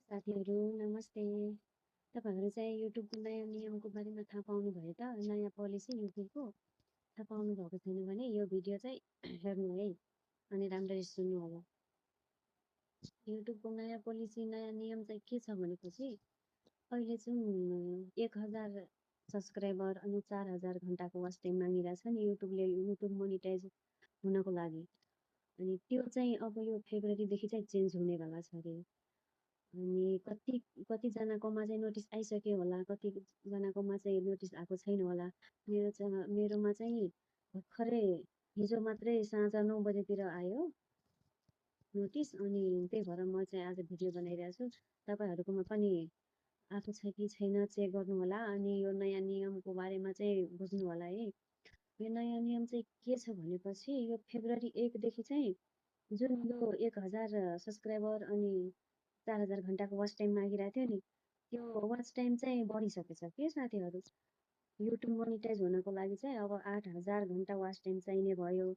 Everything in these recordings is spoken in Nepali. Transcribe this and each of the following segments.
साथीहरू नमस्ते। तपाईँहरू चाहिँ युट्युबको नयाँ नियमको बारेमा थाहा पाउनुभयो त? नयाँ पोलिसी युट्युबको थाहा पाउनु भएको छैन भने यो भिडियो चाहिँ हेर्नु है अनि राम्ररी सुन्नु होला। युट्युबको नयाँ पोलिसी नयाँ नियम चाहिँ के छ भनेपछि अहिले चाहिँ 1000 सब्सक्राइबर अनि 4000 घन्टाको वाच टाइम मागिरहेछ नि युट्युब मोनिटाइज हुनको लागि। अनि त्यो चाहिँ अब यो फेब्रुअरीदेखि चाहिँ चेन्ज हुनेवाला छ अरे। अनि कतिजनाकोमा चाहिँ नोटिस आइसक्यो होला, कतिजनाकोमा चाहिँ नोटिस आएको छैन होला। मेरोमा चाहिँ भर्खरै हिजो मात्रै साँझ 9 बजेतिर आयो नोटिस। अनि त्यही भएर म चाहिँ आज भिडियो बनाइरहेको छु। तपाईँहरूकोमा पनि आएको छ कि छैन चेक गर्नु होला। अनि यो नयाँ नियमको बारेमा चाहिँ बुझ्नु होला है। यो नयाँ नियम चाहिँ के छ भनेपछि यो फेब्रुअरी 1 देखि चाहिँ जुन यो 1000 सब्सक्राइबर अनि 4000 घन्टाको वाच टाइम मागिरहेको थियो नि, त्यो वाच टाइम चाहिँ बढिसकेछ के साथीहरू। युट्युब मोनिटाइज हुनको लागि चाहिँ अब 8000 घन्टा वाच टाइम चाहिने भयो।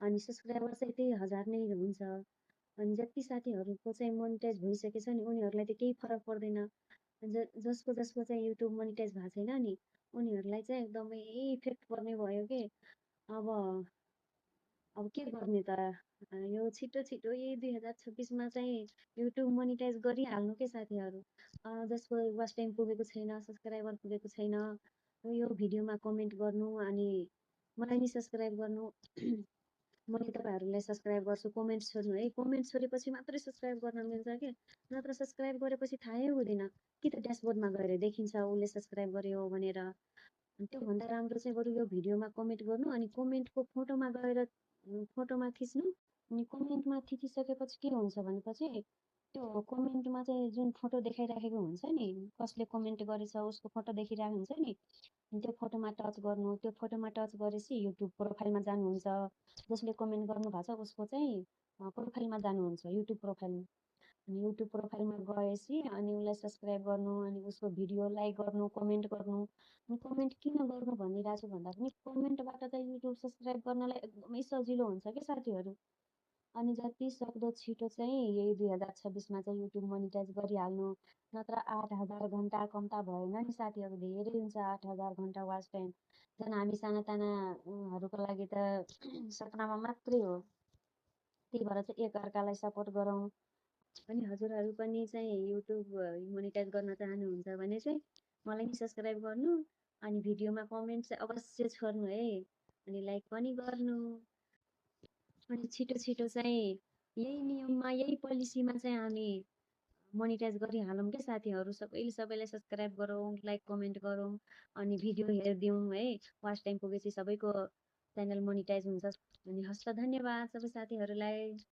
अनि सब्सक्राइबर चाहिँ त्यही 1000 नै हुन्छ। अनि जति साथीहरूको चाहिँ मोनिटाइज भइसकेछ नि उनीहरूलाई त केही फरक पर्दैन। जसको चाहिँ युट्युब मोनिटाइज भएको छैन नि उनीहरूलाई चाहिँ एकदमै इफेक्ट पर्ने भयो के। अब के गर्ने त, यो छिटो यही 2026मा चाहिँ युट्युब मोनिटाइज गरिहाल्नु के साथीहरू। जसको वाच टाइम पुगेको छैन, सब्सक्राइबर पुगेको छैन, यो भिडियोमा कमेन्ट गर्नु अनि मलाई नि सब्सक्राइब गर्नु। मैले तपाईँहरूलाई सब्सक्राइब गर्छु, कमेन्ट छोड्नु है। कमेन्ट छोडेपछि मात्रै सब्सक्राइब गर्न मिल्छ कि, नत्र सब्सक्राइब गरेपछि थाहै हुँदैन कि त ड्यासबोर्डमा गएर देखिन्छ उसले सब्सक्राइब गर्यो भनेर। त्योभन्दा राम्रो चाहिँ बरु यो भिडियोमा कमेन्ट गर्नु अनि कमेन्टको फोटोमा गएर फोटोमा खिच्नु। अनि कमेन्टमा खिचिसकेपछि के हुन्छ भनेपछि त्यो कमेन्टमा चाहिँ जुन फोटो देखाइराखेको हुन्छ नि, कसले कमेन्ट गरेछ उसको फोटो देखिरहेको हुन्छ नि, त्यो फोटोमा टच गर्नु। त्यो फोटोमा टच गरेपछि युट्युब प्रोफाइलमा जानुहुन्छ। जसले कमेन्ट गर्नु भएको छ उसको चाहिँ प्रोफाइलमा जानुहुन्छ, युट्युब प्रोफाइलमा। अनि युट्युब प्रोफाइलमा गएपछि अनि उसलाई सब्सक्राइब गर्नु अनि उसको भिडियो लाइक गर्नु, कमेन्ट गर्नु। अनि कमेन्ट किन गर्नु भनिरहेको छु भन्दा पनि कमेन्टबाट चाहिँ युट्युब सब्सक्राइब गर्नलाई एकदमै सजिलो हुन्छ क्या साथीहरू। अनि जति सक्दो छिटो चाहिँ यही 2026मा चाहिँ युट्युब मोनिटाइज गरिहाल्नु। नत्र 8000 घन्टा कम त भएन नि साथीहरू, धेरै हुन्छ 8000 घन्टा वाच टाइम। झन् हामी सानातानाहरूको लागि त सपनामा मात्रै हो। त्यही भएर चाहिँ एकअर्कालाई सपोर्ट गरौँ। अनि हजुरहरू पनि चाहिँ युट्युब मोनिटाइज गर्न चाहनुहुन्छ भने चाहिँ मलाई नि सब्सक्राइब गर्नु अनि भिडियोमा कमेन्ट चाहिँ अवश्य छोड्नु है, अनि लाइक पनि गर्नु। अनि छिटो चाहिँ यही नियममा यही पोलिसीमा चाहिँ हामी मोनिटाइज गरिहालौँ क्या साथीहरू। सबैले सब्सक्राइब गरौँ, लाइक कमेन्ट गरौँ अनि भिडियो हेरिदिउँ है। वाच टाइम पुगेपछि सबैको च्यानल मोनिटाइज हुन्छ। अनि हस्त धन्यवाद सबै साथीहरूलाई।